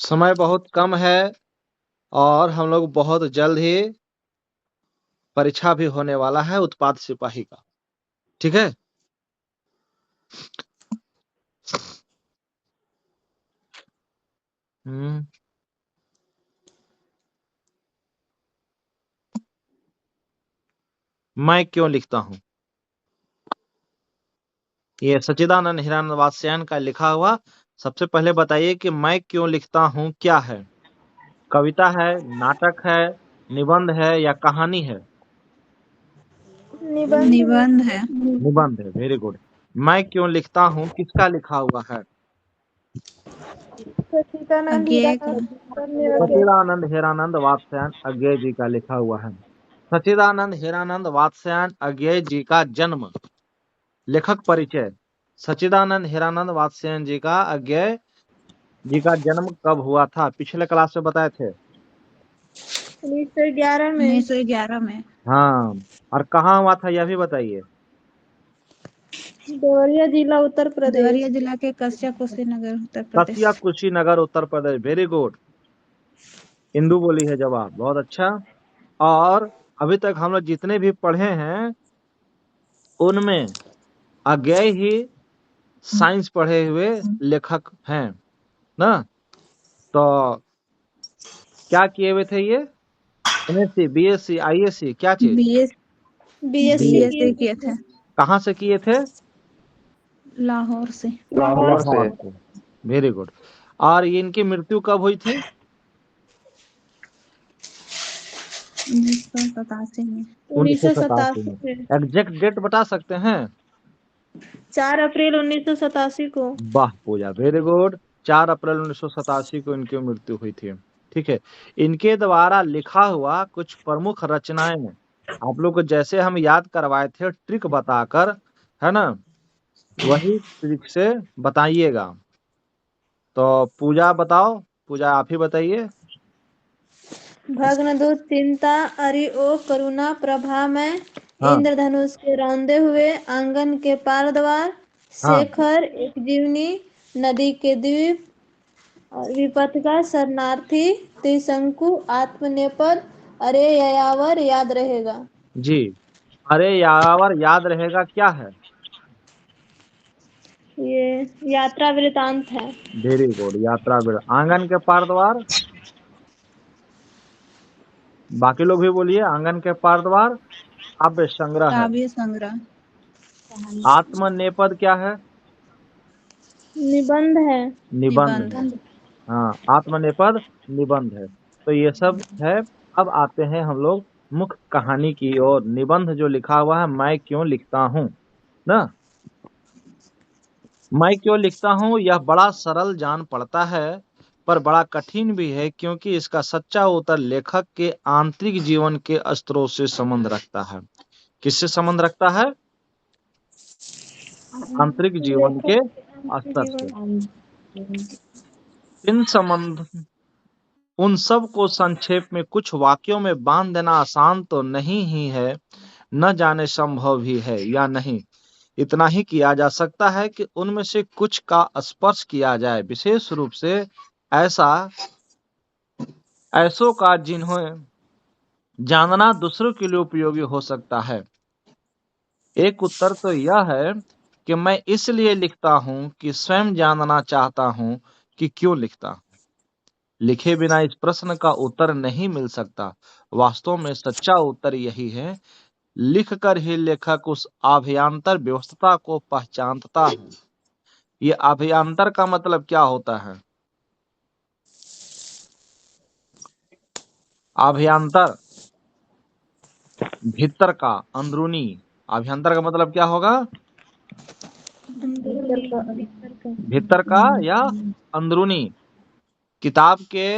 समय बहुत कम है और हम लोग बहुत जल्द ही परीक्षा भी होने वाला है उत्पाद सिपाही का। ठीक है। हम्म मैं क्यों लिखता हूँ, ये सच्चिदानंद हिरानंद वात्स्यायन का लिखा हुआ। सबसे पहले बताइए कि मैं क्यों लिखता हूँ क्या है। कविता है, नाटक है, निबंध है या कहानी है? निबंध है। निबंध है। Very good. मैं क्यों लिखता हूँ किसका लिखा हुआ है? अज्ञेय का। सच्चिदानंद हिरानंद वात्स्यायन अज्ञेय जी का लिखा हुआ है। सच्चिदानंद हिरानंद वात्स्यायन अज्ञेय जी का जन्म, लेखक परिचय। सच्चिदानंद हिरानंद वात्स्यायन जी का अज्ञेय जी का जन्म कब हुआ था? पिछले क्लास में बताए थे। 1911 में। 1911 में। हाँ, और कहाँ हुआ था यह भी बताइए। देवरिया जिला उत्तर प्रदेश। देवरिया जिला के कस्या कुशीनगर उत्तर प्रदेश। कसिया कुशीनगर उत्तर प्रदेश। Very good. इंदु बोली है जवाब, बहुत अच्छा। और अभी तक हम लोग जितने भी पढ़े हैं उनमें अज्ञेय ही साइंस पढ़े हुए लेखक हैं ना। तो क्या किए हुए थे ये? एमएससी, बीएससी, आईएससी, क्या चीज? बीएससी किए थे। कहाँ से किए थे? लाहौर से। लाहौर से। Very good. और ये इनकी मृत्यु कब हुई थी? 1987 में। 1987 में। एग्जैक्ट डेट बता सकते हैं? 4 अप्रैल 1987 को। वाह पूजा, वेरी गुड। 4 अप्रैल 1987 को इनकी मृत्यु हुई थी। ठीक है। इनके द्वारा लिखा हुआ कुछ प्रमुख रचनाएं आप लोग को जैसे हम याद करवाए थे ट्रिक बताकर, है ना, वही ट्रिक से बताइएगा। तो पूजा बताओ, पूजा आप ही बताइए। भग्न चिंता अरि ओ करुणा प्रभा में, हाँ इंद्रधनुष के रौंदे हुए आंगन के पार द्वार, हाँ शेखर एक जीवनी नदी के द्वीप, और विपथ का शरणार्थी, त्रिशंकु आत्मनेपद, अरे यायावर याद रहेगा। जी। अरे यावर याद रहेगा क्या है? ये यात्रा वृतांत है। वेरी गुड, यात्रा आंगन के पार द्वार। बाकी लोग भी बोलिए। आंगन के पार द्वार काव्य संग्रह है। काव्य संग्रह। आत्मनेपद क्या है? निबंध है। निबंध निबंध। है। हाँ, आत्मनेपद निबंध है। तो ये सब है। अब आते हैं हम लोग मुख्य कहानी की ओर। निबंध जो लिखा हुआ है मैं क्यों लिखता हूँ ना, मैं क्यों लिखता हूँ, यह बड़ा सरल जान पड़ता है पर बड़ा कठिन भी है, क्योंकि इसका सच्चा उत्तर लेखक के आंतरिक जीवन के स्तरों से संबंध रखता है। किससे संबंध रखता है? आंतरिक जीवन के स्तर से। इन संबंध उन सब को संक्षेप में कुछ वाक्यों में बांध देना आसान तो नहीं ही है, न जाने संभव भी है या नहीं। इतना ही किया जा सकता है कि उनमें से कुछ का स्पर्श किया जाए, विशेष रूप से ऐसा ऐसों का जिन्हें जानना दूसरों के लिए उपयोगी हो सकता है। एक उत्तर तो यह है कि मैं इसलिए लिखता हूं कि स्वयं जानना चाहता हूं कि क्यों लिखता हूं। लिखे बिना इस प्रश्न का उत्तर नहीं मिल सकता। वास्तव में सच्चा उत्तर यही है, लिखकर ही लेखक उस अभ्यांतर व्यवस्था को पहचानता है। ये अभ्यांतर का मतलब क्या होता है? अभ्यांतर भीतर का, अंदरूनी। अभ्यंतर का मतलब क्या होगा? भीतर का या अंदरूनी। किताब के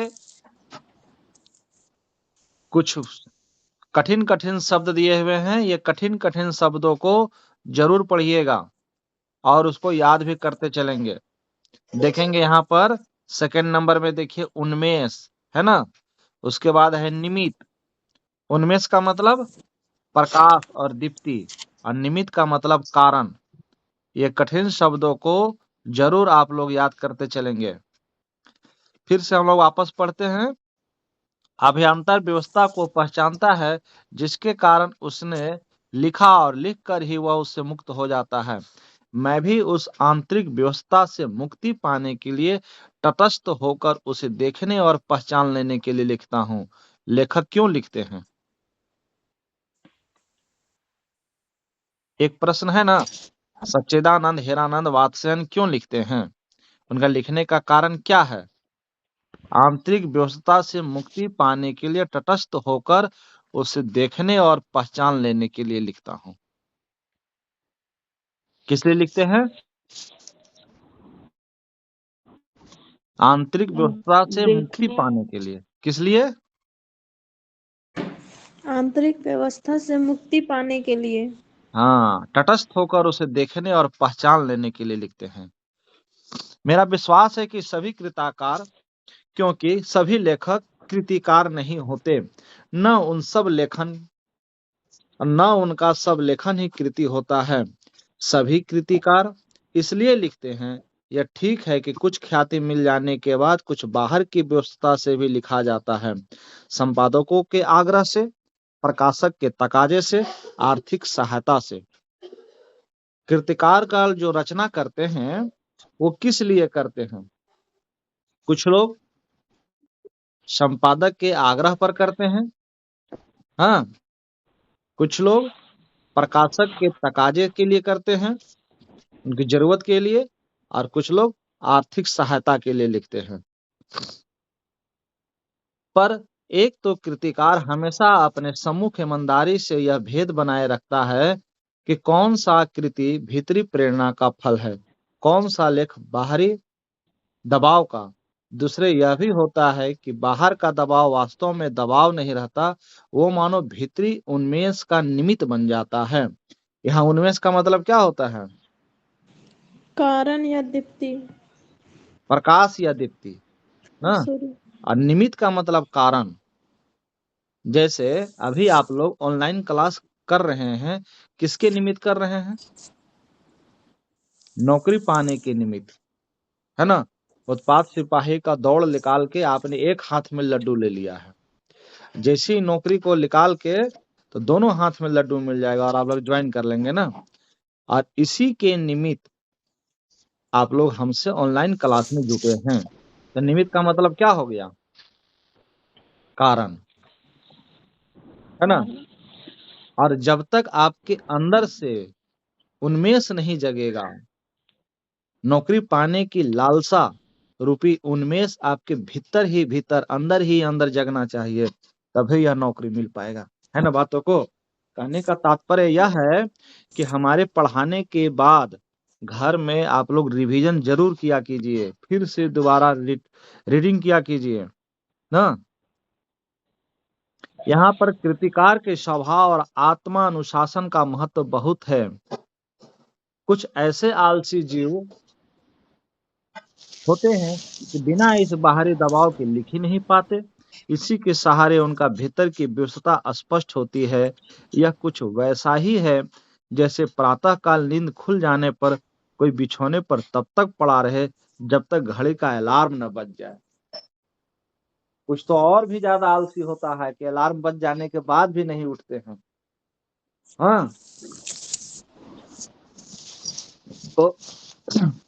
कुछ कठिन कठिन शब्द दिए हुए हैं, ये कठिन कठिन शब्दों को जरूर पढ़िएगा और उसको याद भी करते चलेंगे। देखेंगे यहाँ पर सेकंड नंबर में देखिए उन्मेष, है ना। उसके बाद है निमित्त। उन्मेष का मतलब प्रकाश और दीप्ति, और निमित्त का मतलब कारण। ये कठिन शब्दों को जरूर आप लोग याद करते चलेंगे। फिर से हम लोग वापस पढ़ते हैं। अभियंतर व्यवस्था को पहचानता है जिसके कारण उसने लिखा और लिखकर ही वह उससे मुक्त हो जाता है। मैं भी उस आंतरिक व्यवस्था से मुक्ति पाने के लिए तटस्थ होकर उसे देखने और पहचान लेने के लिए लिखता हूँ। लेखक क्यों लिखते हैं? एक प्रश्न है ना। सच्चिदानंद हीरानंद वात्स्ययन क्यों लिखते हैं? उनका लिखने का कारण क्या है? आंतरिक व्यवस्था से मुक्ति पाने के लिए तटस्थ होकर उसे देखने और पहचान लेने के लिए लिखता हूँ। किस लिए लिखते हैं? आंतरिक व्यवस्था से मुक्ति देखने पाने के लिए। किस लिए? आंतरिक व्यवस्था से मुक्ति पाने के लिए। हाँ, तटस्थ होकर उसे देखने और पहचान लेने के लिए लिखते हैं। मेरा विश्वास है कि सभी कृतिकार, क्योंकि सभी लेखक कृतिकार नहीं होते, न उनका सब लेखन ही कृति होता है। सभी कृतिकार इसलिए लिखते हैं। यह ठीक है कि कुछ ख्याति मिल जाने के बाद कुछ बाहर की व्यवस्था से भी लिखा जाता है, संपादकों के आग्रह से, प्रकाशक के तकाजे से, आर्थिक सहायता से। कृतिकार का जो रचना करते हैं वो किस लिए करते हैं? कुछ लोग संपादक के आग्रह पर करते हैं, हाँ, कुछ लोग प्रकाशक के तकाजे के लिए करते हैं, उनकी जरूरत के लिए, और कुछ लोग आर्थिक सहायता के लिए लिखते हैं। पर एक तो कृतिकार हमेशा अपने सम्मुख ईमानदारी से यह भेद बनाए रखता है कि कौन सा कृति भीतरी प्रेरणा का फल है, कौन सा लेख बाहरी दबाव का। दूसरे यह भी होता है कि बाहर का दबाव वास्तव में दबाव नहीं रहता, वो मानो भीतरी उन्मेष का निमित्त बन जाता है। यहाँ उन्मेष का मतलब क्या होता है? कारण या दीप्ति। प्रकाश या दीप्ति ना। सॉरी। और निमित्त का मतलब कारण। जैसे अभी आप लोग ऑनलाइन क्लास कर रहे हैं, किसके निमित्त कर रहे हैं? नौकरी पाने के निमित्त, है ना। उत्पाद सिपाही का दौड़ निकाल के आपने एक हाथ में लड्डू ले लिया है। जैसे ही नौकरी को निकाल के तो दोनों हाथ में लड्डू मिल जाएगा और आप लोग ज्वाइन कर लेंगे ना। और इसी के निमित्त आप लोग हमसे ऑनलाइन क्लास में जुटे हैं। तो निमित्त का मतलब क्या हो गया? कारण, है ना। और जब तक आपके अंदर से उन्मेष नहीं जगेगा, नौकरी पाने की लालसा रूपी उन्मेष आपके भीतर ही भीतर, अंदर ही अंदर जगना चाहिए, तभी यह नौकरी मिल पाएगा, है ना। बातों को कहने का तात्पर्य यह है कि हमारे पढ़ाने के बाद घर में आप लोग रिवीजन जरूर किया कीजिए, फिर से दोबारा रीडिंग किया कीजिए ना। यहाँ पर कृतिकार के स्वभाव और आत्मा अनुशासन का महत्व बहुत है। कुछ ऐसे आलसी जीव होते हैं कि बिना इस बाहरी दबाव के लिख ही नहीं पाते। इसी के सहारे उनका भीतर की व्यस्तता स्पष्ट होती है। यह कुछ वैसा ही है जैसे प्रातः काल नींद खुल जाने पर कोई बिछौने पर तब तक पड़ा रहे जब तक घड़ी का अलार्म न बज जाए। कुछ तो और भी ज्यादा आलसी होता है कि अलार्म बज जाने के बाद भी नहीं उठते हैं। हाँ, तो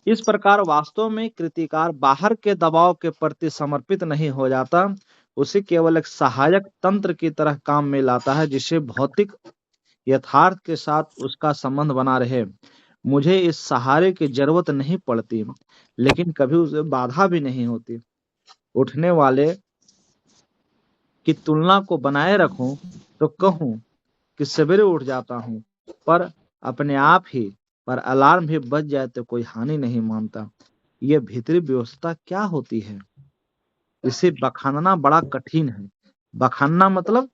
इस प्रकार वास्तव में कृतिकार बाहर के दबाव के प्रति समर्पित नहीं हो जाता, उसे केवल एक सहायक तंत्र की तरह काम में लाता है जिसे भौतिक यथार्थ के साथ उसका संबंध बना रहे। मुझे इस सहारे की जरूरत नहीं पड़ती, लेकिन कभी उसे बाधा भी नहीं होती। उठने वाले की तुलना को बनाए रखूं तो कहूं कि सवेरे उठ जाता हूं, पर अपने आप ही पर अलार्म भी बज जाए तो कोई हानि नहीं मानता। यह भीतरी व्यवस्था क्या होती है, इसे बखानना बड़ा कठिन है। बखानना मतलब,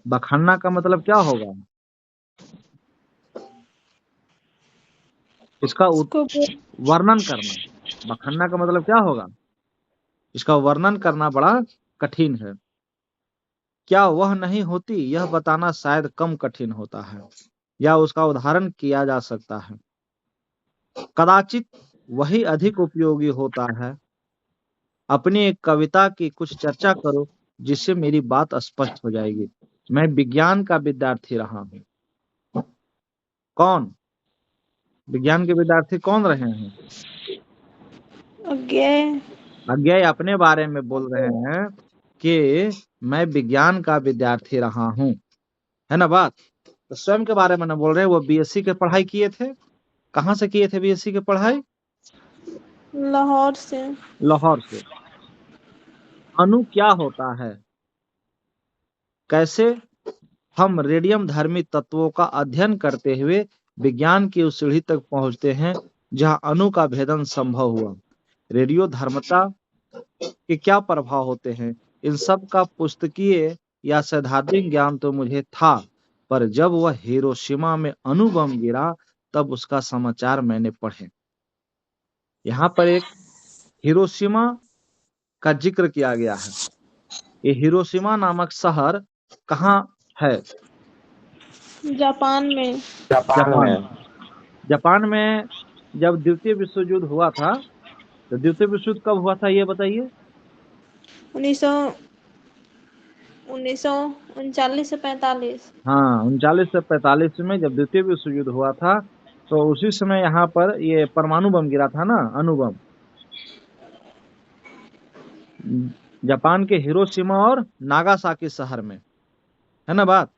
बखानना का मतलब क्या होगा? इसका उसको वर्णन करना। बखानना का मतलब क्या होगा? इसका वर्णन करना बड़ा कठिन है। क्या वह नहीं होती, यह बताना शायद कम कठिन होता है, या उसका उदाहरण किया जा सकता है। कदाचित वही अधिक उपयोगी होता है। अपनी एक कविता की कुछ चर्चा करो जिससे मेरी बात स्पष्ट हो जाएगी। मैं विज्ञान का विद्यार्थी रहा हूँ। कौन? विज्ञान के विद्यार्थी कौन रहे हैं? अज्ञेय। अज्ञेय अपने बारे में बोल रहे हैं कि मैं विज्ञान का विद्यार्थी रहा हूँ, है ना बात? तो स्वयं के बारे में न बोल रहे, वो बीएससी के पढ़ाई किए थे। कहाँ से किए थे बीएससी की पढ़ाई? लाहौर से। लाहौर से। अणु क्या होता है? कैसे हम रेडियम धर्मी तत्वों का अध्ययन करते हुए विज्ञान की उस सीढ़ी तक पहुंचते हैं जहां अणु का भेदन संभव हुआ। रेडियो धर्मता के क्या प्रभाव होते हैं? इन सब का पुस्तकीय या सैद्धांतिक ज्ञान तो मुझे था, पर जब वह हिरोशिमा में अणु बम गिरा तब उसका समाचार मैंने पढ़े। यहाँ पर एक हिरोशिमा का जिक्र किया गया है। ये हिरोशिमा नामक शहर कहाँ है? जापान में। जापान। जापान में जब द्वितीय विश्व युद्ध हुआ था, तो द्वितीय विश्व युद्ध कब हुआ था ये बताइए? 1939 से 45। हाँ, 39 से 45 में जब द्वितीय विश्व युद्ध हुआ था, तो उसी समय यहाँ पर ये परमाणु बम गिरा था ना, अणु बम। जापान के हिरोशिमा और नागासाकी शहर में, है ना बात?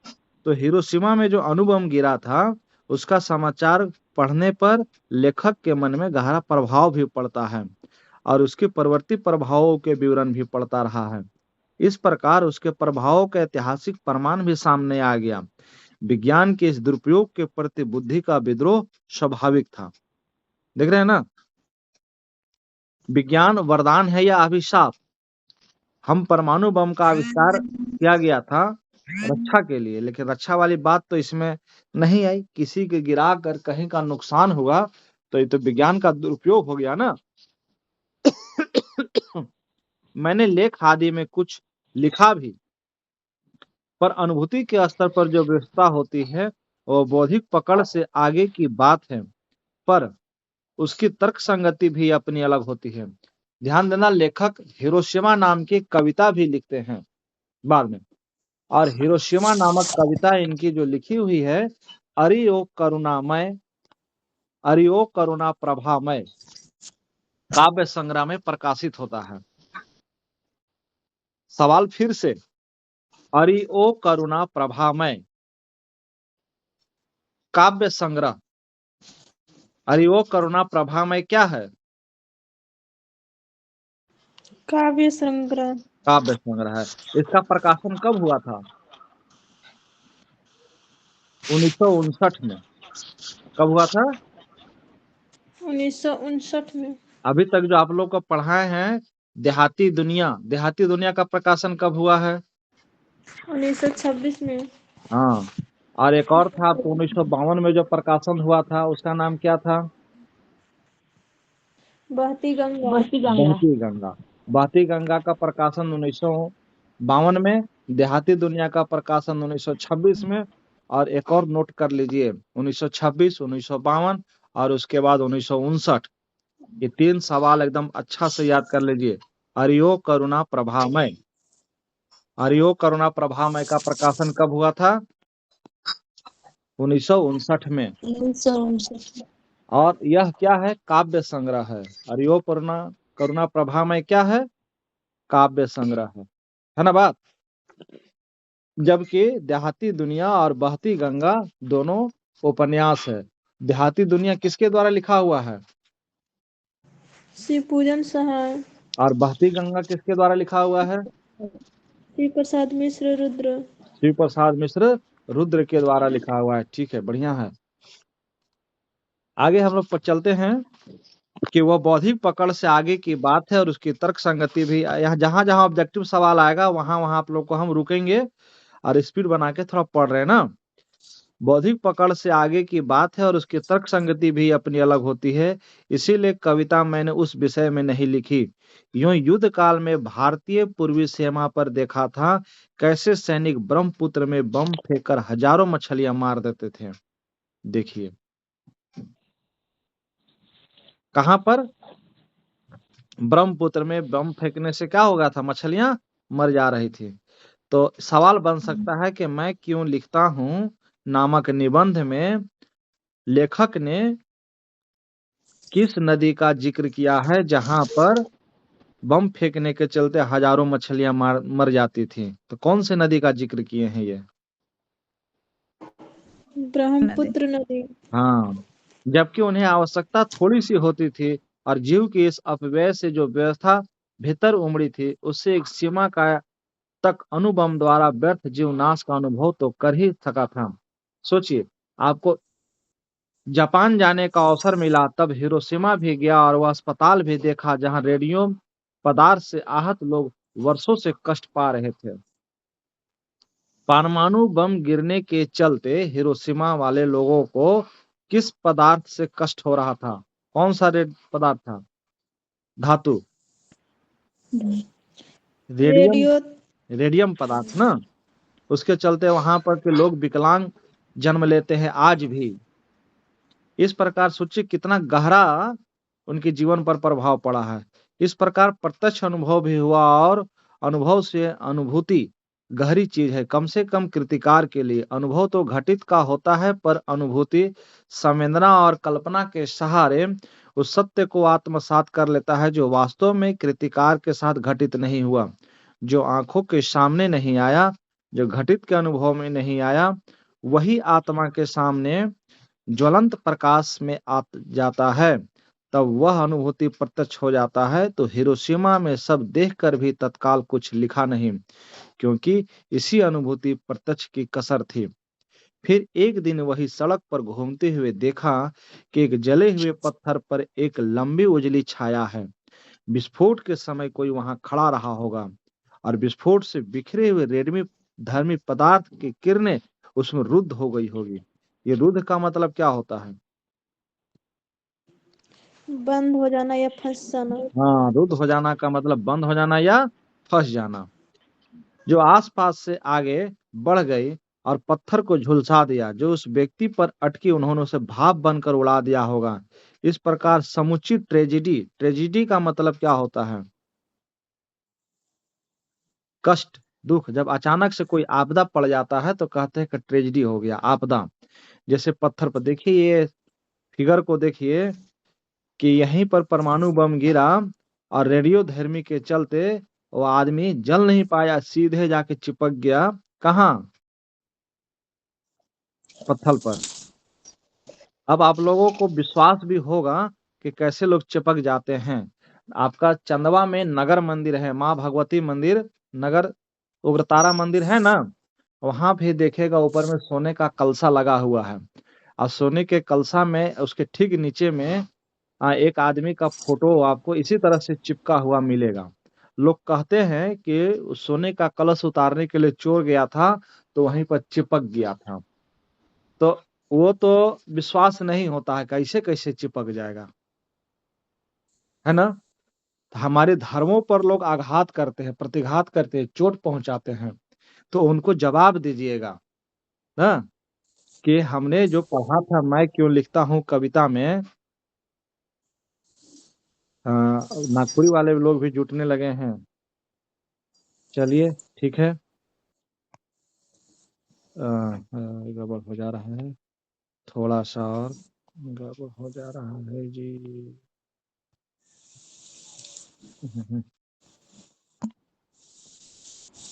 तो हिरोशिमा में जो अणु बम गिरा था, उसका समाचार पढ़ने पर लेखक के मन में गहरा प्रभाव भी पड़ता है और उसके परवर्ती प्रभावों के विवरण भी पड़ता रहा है। इस प्रकार उसके प्रभावों का ऐतिहासिक प्रमाण भी सामने आ गया। विज्ञान के इस दुरुपयोग के प्रति बुद्धि का विद्रोह स्वाभाविक था। देख रहे हैं ना, विज्ञान वरदान है या अभिशाप? हम परमाणु बम का आविष्कार किया गया था रक्षा के लिए, लेकिन रक्षा वाली बात तो इसमें नहीं आई। किसी के गिरा कर कहीं का नुकसान हुआ तो ये तो विज्ञान का दुरुपयोग हो गया ना। मैंने लेख आदि में कुछ लिखा भी, पर अनुभूति के स्तर पर जो व्यवस्था होती है वो बौद्धिक पकड़ से आगे की बात है, पर उसकी तर्क संगति भी अपनी अलग होती है। ध्यान देना, लेखक हिरोशिमा नाम की कविता भी लिखते हैं बाद में, और हिरोशिमा नामक कविता इनकी जो लिखी हुई है, अरि ओ करुणामय, अरि ओ करुणा प्रभामय काव्य संग्रह में प्रकाशित होता है। सवाल फिर से, अरि ओ करुणा प्रभामय काव्य संग्रह, अरि ओ करुणा प्रभामय क्या है? काव्य संग्रह। काव्य संग्रह है। इसका प्रकाशन कब हुआ था? 1959 में। कब हुआ था? 1959 में। अभी तक जो आप लोग को पढ़ाए हैं देहाती दुनिया, देहाती दुनिया का प्रकाशन कब हुआ है? 1926 में। हाँ, और एक और था आपको 1952 में जो प्रकाशन हुआ था, उसका नाम क्या था? बहती गंगा। बहती गंगा। बहती गंगा का प्रकाशन 1952 में, देहाती दुनिया का प्रकाशन 1926 में, और एक और नोट कर लीजिए, 1926, 1952 और उसके बाद 1959। ये 3 सवाल एकदम अच्छा से याद कर लीजिए। अरियो करुणा प्रभामय, अरियो करुणा प्रभामय का प्रकाशन कब हुआ था? 1959 में। 1959। और यह क्या है? काव्य संग्रह है। अरियो करुणा करुणा प्रभामय क्या है? काव्य संग्रह है ना बात? जबकि देहाती दुनिया और बहती गंगा दोनों उपन्यास है। देहाती दुनिया किसके द्वारा लिखा हुआ है? शिव पूजन सहाय। और बहती गंगा किसके द्वारा लिखा हुआ है? श्री प्रसाद मिश्र रुद्र। शिव प्रसाद मिश्र रुद्र के द्वारा लिखा हुआ है। ठीक है, बढ़िया है। आगे हम लोग पर चलते हैं कि वह बौद्धिक पकड़ से आगे की बात है और उसकी तर्क संगति भी। यहाँ जहां जहां ऑब्जेक्टिव सवाल आएगा वहां वहां आप लोग को हम रुकेंगे और स्पीड बना के थोड़ा पढ़ रहे हैं ना। बौद्धिक पकड़ से आगे की बात है और उसकी तर्क संगति भी अपनी अलग होती है, इसीलिए कविता मैंने उस विषय में नहीं लिखी। यूं युद्ध काल में भारतीय पूर्वी सीमा पर देखा था कैसे सैनिक ब्रह्मपुत्र में बम फेंककर हजारों मछलियां मार देते थे। देखिए, कहां पर? ब्रह्मपुत्र में बम फेंकने से क्या हो गया था? मछलियां मर जा रही थी। तो सवाल बन सकता है कि मैं क्यों लिखता हूं नामक निबंध में लेखक ने किस नदी का जिक्र किया है जहां पर बम फेंकने के चलते हजारों मछलियां मर जाती थी? तो कौन से नदी का जिक्र किए हैं ये? ब्रह्मपुत्र नदी। हाँ, जबकि उन्हें आवश्यकता थोड़ी सी होती थी और जीव की इस अपव्यय से जो व्यवस्था भीतर उमड़ी थी उससे एक सीमा का तक अणुबम द्वारा व्यर्थ जीवनाश का अनुभव तो कर ही सका था। सोचिए, आपको जापान जाने का अवसर मिला, तब हिरोशिमा भी गया और वह अस्पताल भी देखा जहां रेडियो पदार्थ से आहत लोग वर्षों से कष्ट पा रहे थे। परमाणु बम गिरने के चलते हिरोशिमा वाले लोगों को किस पदार्थ से कष्ट हो रहा था? कौन सा पदार्थ था? धातु, रेडियम, रेडियो। रेडियम पदार्थ ना। उसके चलते वहां पर के लोग विकलांग जन्म लेते हैं आज भी। इस प्रकार सोचिए कितना गहरा उनके जीवन पर प्रभाव पड़ा है। इस प्रकार प्रत्यक्ष अनुभव भी हुआ और अनुभव से अनुभूति गहरी चीज है। कम से कम कृतिकार के लिए अनुभव तो घटित का होता है, पर अनुभूति संवेदना और कल्पना के सहारे उस सत्य को आत्मसात कर लेता है जो वास्तव में कृतिकार के साथ घटित नहीं हुआ, जो आंखों के सामने नहीं आया, जो घटित के अनुभव में नहीं आया, वही आत्मा के सामने ज्वलंत प्रकाश में आ जाता है। तब वह अनुभूति प्रत्यक्ष हो जाता है। तो हिरोशिमा में सब देखकर भी तत्काल कुछ लिखा नहीं, क्योंकि इसी अनुभूति प्रत्यक्ष की कसर थी। फिर एक दिन वही सड़क पर घूमते हुए देखा कि एक जले हुए पत्थर पर एक लंबी उजली छाया है। विस्फोट के समय कोई वहां खड़ा रहा होगा और विस्फोट से बिखरे हुए रेडमी धर्मी पदार्थ की किरणें उसमें रुद्ध हो गई होगी। ये रुद्ध का मतलब क्या होता है? बंद हो जाना या फंस जाना। हाँ, रुद्ध हो जाना का मतलब बंद हो जाना या फंस जाना। जो आसपास से आगे बढ़ गई और पत्थर को झुलसा दिया, जो उस व्यक्ति पर अटकी उन्होंने उसे भाप बनकर उड़ा दिया होगा। इस प्रकार समुचित ट्रेजिडी, ट्रेजिडी का मतलब क्या होता है? कष्ट, दुख। जब अचानक से कोई आपदा पड़ जाता है तो कहते हैं कि ट्रेजिडी हो गया, आपदा। जैसे पत्थर पर देखिए, ये फिगर को देखिए कि यहीं पर परमाणु बम गिरा और रेडियोधर्मी के चलते वो आदमी जल नहीं पाया, सीधे जाके चिपक गया। कहाँ? पत्थर पर। अब आप लोगों को विश्वास भी होगा कि कैसे लोग चिपक जाते हैं। आपका चंदवा में नगर मंदिर है, माँ भगवती मंदिर, नगर उग्रतारा मंदिर है ना, वहां भी देखेगा ऊपर में सोने का कलसा लगा हुआ है और सोने के कलसा में उसके ठीक नीचे में एक आदमी का फोटो आपको इसी तरह से चिपका हुआ मिलेगा। लोग कहते हैं कि उस सोने का कलश उतारने के लिए चोर गया था तो वहीं पर चिपक गया था। तो वो तो विश्वास नहीं होता है, कैसे कैसे चिपक जाएगा, है ना? तो हमारे धर्मों पर लोग आघात करते हैं, प्रतिघात करते हैं, चोट पहुंचाते हैं, तो उनको जवाब दीजिएगा ना कि हमने जो पढ़ा था मैं क्यों लिखता हूँ कविता में। नागपुरी वाले लोग भी जुटने लगे हैं। चलिए ठीक है। गड़बड़ हो जा रहा है, थोड़ा सा और गड़बड़ हो जा रहा है जी।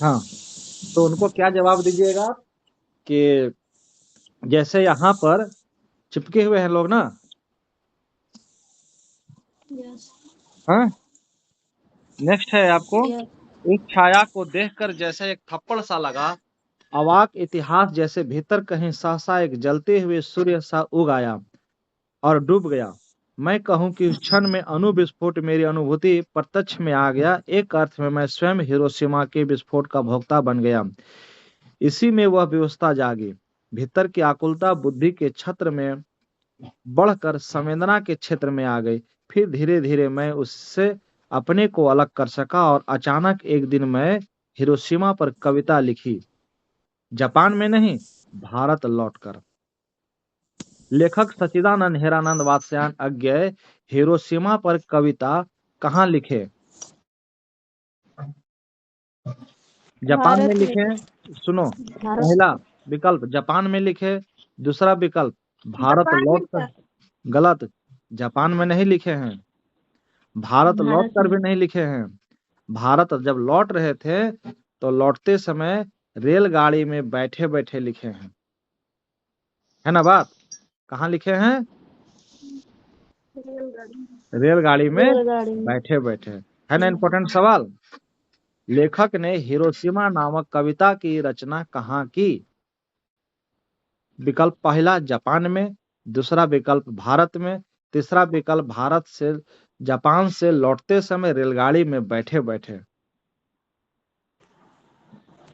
हाँ, तो उनको क्या जवाब दीजिएगा कि जैसे यहाँ पर चिपके हुए हैं लोग ना, यस। हाँ, नेक्स्ट है आपको, यस। एक छाया को देखकर जैसे एक थप्पड़ सा लगा, अवाक इतिहास जैसे भीतर कहीं सहसा एक जलते हुए सूर्य सा उग आया और डूब गया। मैं कहूं कि उस क्षण में अणु विस्फोट मेरी अनुभूति प्रत्यक्ष में आ गया। एक अर्थ में मैं स्वयं हिरोशिमा के विस्फोट का भोक्ता बन गया। इसी में वह व्यवस्था जागी। भीतर की आकुलता बुद्धि के छत्र में बढ़कर संवेदना के क्षेत्र में आ गई। फिर धीरे धीरे मैं उससे अपने को अलग कर सका और अचानक एक दिन मैं हिरोशिमा पर कविता लिखी, जापान में नहीं, भारत लौटकर। लेखक सच्चिदानंद हेरानंद वात्स्यायन अज्ञेय हिरोशिमा पर कविता कहाँ लिखे? जापान में भारत में। लिखे। सुनो, भारत पहला विकल्प जापान में लिखे, दूसरा विकल्प भारत जापान में लौट कर। गलत, जापान में नहीं लिखे हैं, भारत लौट भारत कर में। भी नहीं लिखे हैं। भारत जब लौट रहे थे तो लौटते समय रेलगाड़ी में बैठे बैठे लिखे हैं, है ना बात? कहाँ लिखे हैं? रेलगाड़ी में रेलगाड़ी में। बैठे बैठे, है ना इम्पोर्टेंट सवाल। लेखक ने हिरोशिमा नामक कविता की रचना कहाँ की? विकल्प पहला जापान में, दूसरा विकल्प भारत में, तीसरा विकल्प भारत से जापान से लौटते समय रेलगाड़ी में बैठे बैठे,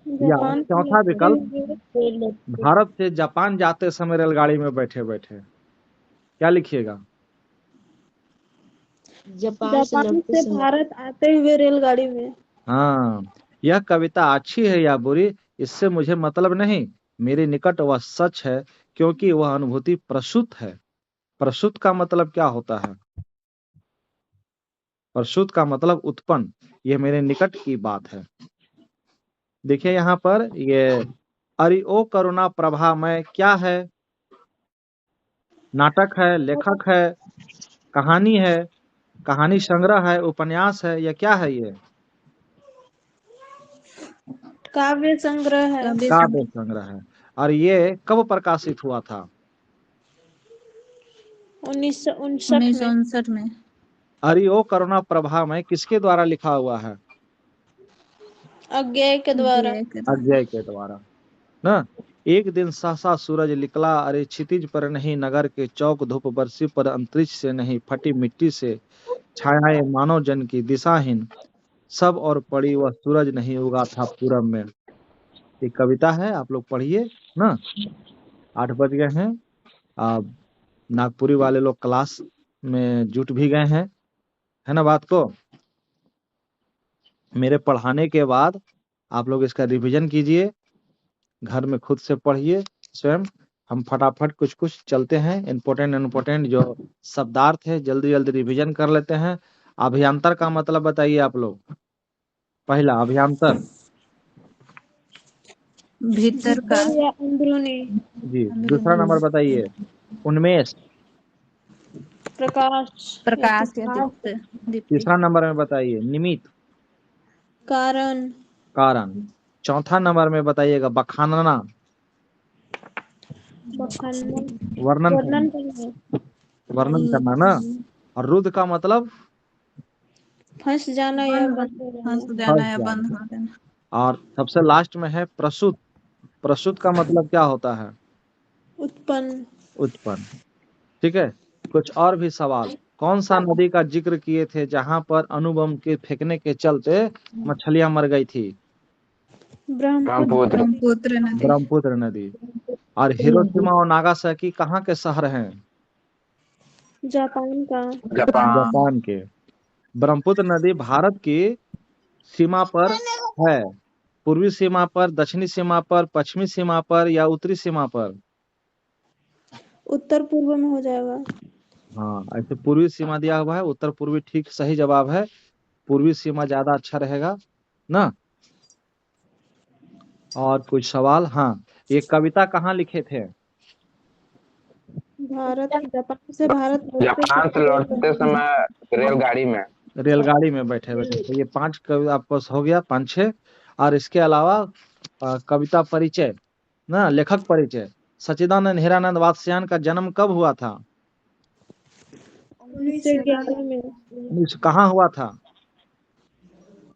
या जापान से चौथा लौटते विकल्प हुए रेल। भारत से जापान जाते समय रेलगाड़ी में बैठे बैठे। क्या लिखिएगा? जापान से भारत आते हुए रेलगाड़ी में। हाँ, यह कविता अच्छी है या बुरी इससे मुझे मतलब नहीं, मेरे निकट वह सच है क्योंकि वह अनुभूति प्रसूत है। प्रसूत का मतलब क्या होता है? प्रसूत का मतलब उत्पन्न, यह मेरे निकट की बात है। देखिए यहाँ पर ये अरि ओ करुणा प्रभा में क्या है? नाटक है, लेखक है, कहानी है, कहानी संग्रह है, उपन्यास है, या क्या है ये? काव्य संग्रह है। काव्य संग्रह है। और ये कब प्रकाशित हुआ था? 1959 में। अरि ओ करुणा प्रभा में किसके द्वारा लिखा हुआ है? अज्ञेय के द्वारा। अज्ञेय के द्वारा ना। एक दिन सहसा सूरज निकला, अरे क्षितिज पर नहीं, नगर के चौक धूप बरसी पर अंतरिक्ष से नहीं, फटी मिट्टी से छायाएं मानव जन की दिशाहीन, सब और पड़ी वह सूरज नहीं उगा था पूरब में। ये कविता है, आप लोग पढ़िए ना। 8 बज गए हैं। आप नागपुरी वाले लोग क्लास में जुट भी गए हैं, है ना बात को? मेरे पढ़ाने के बाद आप लोग इसका रिवीजन कीजिए, घर में खुद से पढ़िए स्वयं। हम फटाफट कुछ कुछ चलते हैं, इम्पोर्टेंट जो शब्दार्थ है जल्दी जल्दी रिवीजन कर लेते हैं। अभियांतर का मतलब बताइए आप लोग। पहला अभियांतर भीतर का। या अंदरूनी। जी। दूसरा नंबर बताइए उन्मेष। प्रकाश या प्रकाश या प्रकाश। दीप्ति। तीसरा नंबर में बताइए निमित्त, कारण। कारण। चौथा नंबर में बताइएगा बखानना, बखानना। वर्णन वर्णन करना, करना। वर्णन करना ना। और रुद्ध का मतलब फंस जाना या बंद हो फंस जाना। जाना फंस या बंद जाना। हो जाना। और सबसे लास्ट में है प्रसूत। प्रसूत का मतलब क्या होता है? उत्पन्न। उत्पन्न। ठीक है। कुछ और भी सवाल। कौन सा नदी का जिक्र किए थे जहां पर अणुबम के फेंकने के चलते मछलियां मर गई थी? ब्रह्मपुत्र। ब्रह्मपुत्र नदी। ब्रह्मपुत्र नदी। और हिरोशिमा और नागासाकी कहाँ के शहर हैं? जापान का। जापान के। ब्रह्मपुत्र नदी भारत की सीमा पर है, पूर्वी सीमा पर, दक्षिणी सीमा पर, पश्चिमी सीमा पर, या उत्तरी सीमा पर? उत्तर पूर्व में हो जाएगा। हाँ, ऐसे पूर्वी सीमा दिया हुआ है, उत्तर पूर्वी ठीक सही जवाब है। पूर्वी सीमा ज्यादा अच्छा रहेगा ना। और कुछ सवाल? हाँ, ये कविता कहाँ लिखे थे? जापान से लौटते समय रेलगाड़ी में। रेलगाड़ी में बैठे बैठे। तो ये 5 कविता आपके पास हो गया, 5-6। और इसके अलावा कविता परिचय ना, लेखक परिचय। सच्चिदानंद हिरानंद वात्स्यायन का जन्म कब हुआ था? 1911 में। कहाँ हुआ था?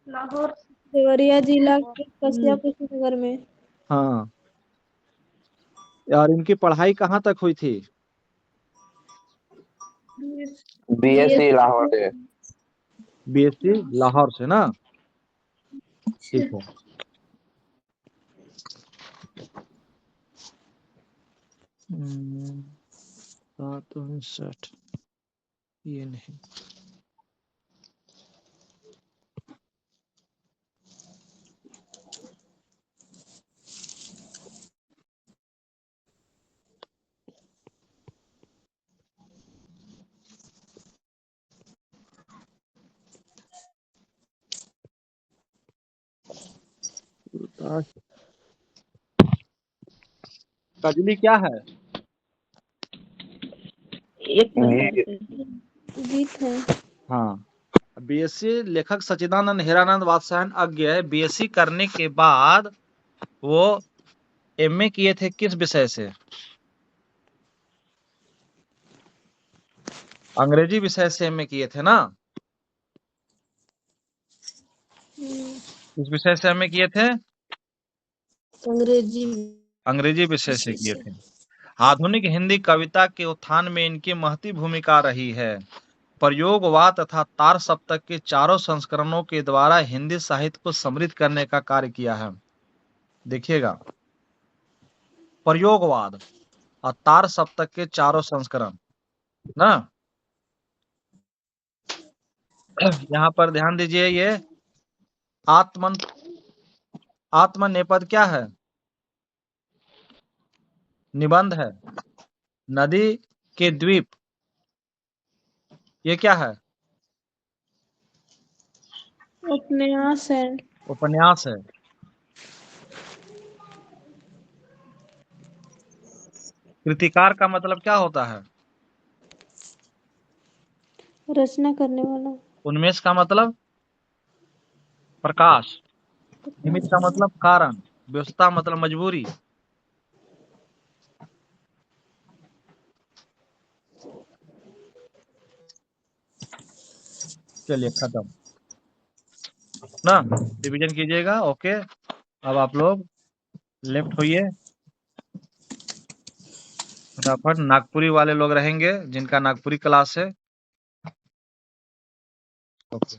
लाहौर देवरिया जिला के कसिया कुशीनगर में। हाँ। और इनकी पढ़ाई कहाँ तक हुई थी? बीएससी लाहौर से। बीएससी लाहौर से ना। ठीक है। हम्म, 7:59 ये नहीं। कजली क्या है? एक प्रकार गीत। का गीत है। हाँ। बीएससी लेखक सच्चिदानंद हीरानंद वात्स्यायन अज्ञ है। बीएससी करने के बाद वो एमए किए थे किस विषय से? अंग्रेजी विषय से एमए किए थे ना? किस विषय से एमए किए थे? अंग्रेजी अंग्रेजी विषय से किए थे। आधुनिक हिंदी कविता के उत्थान में इनकी महती भूमिका रही है। प्रयोगवाद तथा तार सप्तक के चारों संस्करणों के द्वारा हिंदी साहित्य को समृद्ध करने का कार्य किया है। देखिएगा, प्रयोगवाद और तार सप्तक के चारों संस्करण ना, यहाँ पर ध्यान दीजिए। ये आत्मनेपद क्या है? निबंध है। नदी के द्वीप, ये क्या है? उपन्यास है। उपन्यास है। कृतिकार का मतलब क्या होता है? रचना करने वाला। उन्मेष का मतलब प्रकाश। निमित्त का मतलब कारण। व्यवस्था मतलब मजबूरी। चलिए खत्म ना, रिवीजन कीजिएगा। ओके, अब आप लोग लेफ्ट होइए फटाफट। नागपुरी वाले लोग रहेंगे जिनका नागपुरी क्लास है। ओके।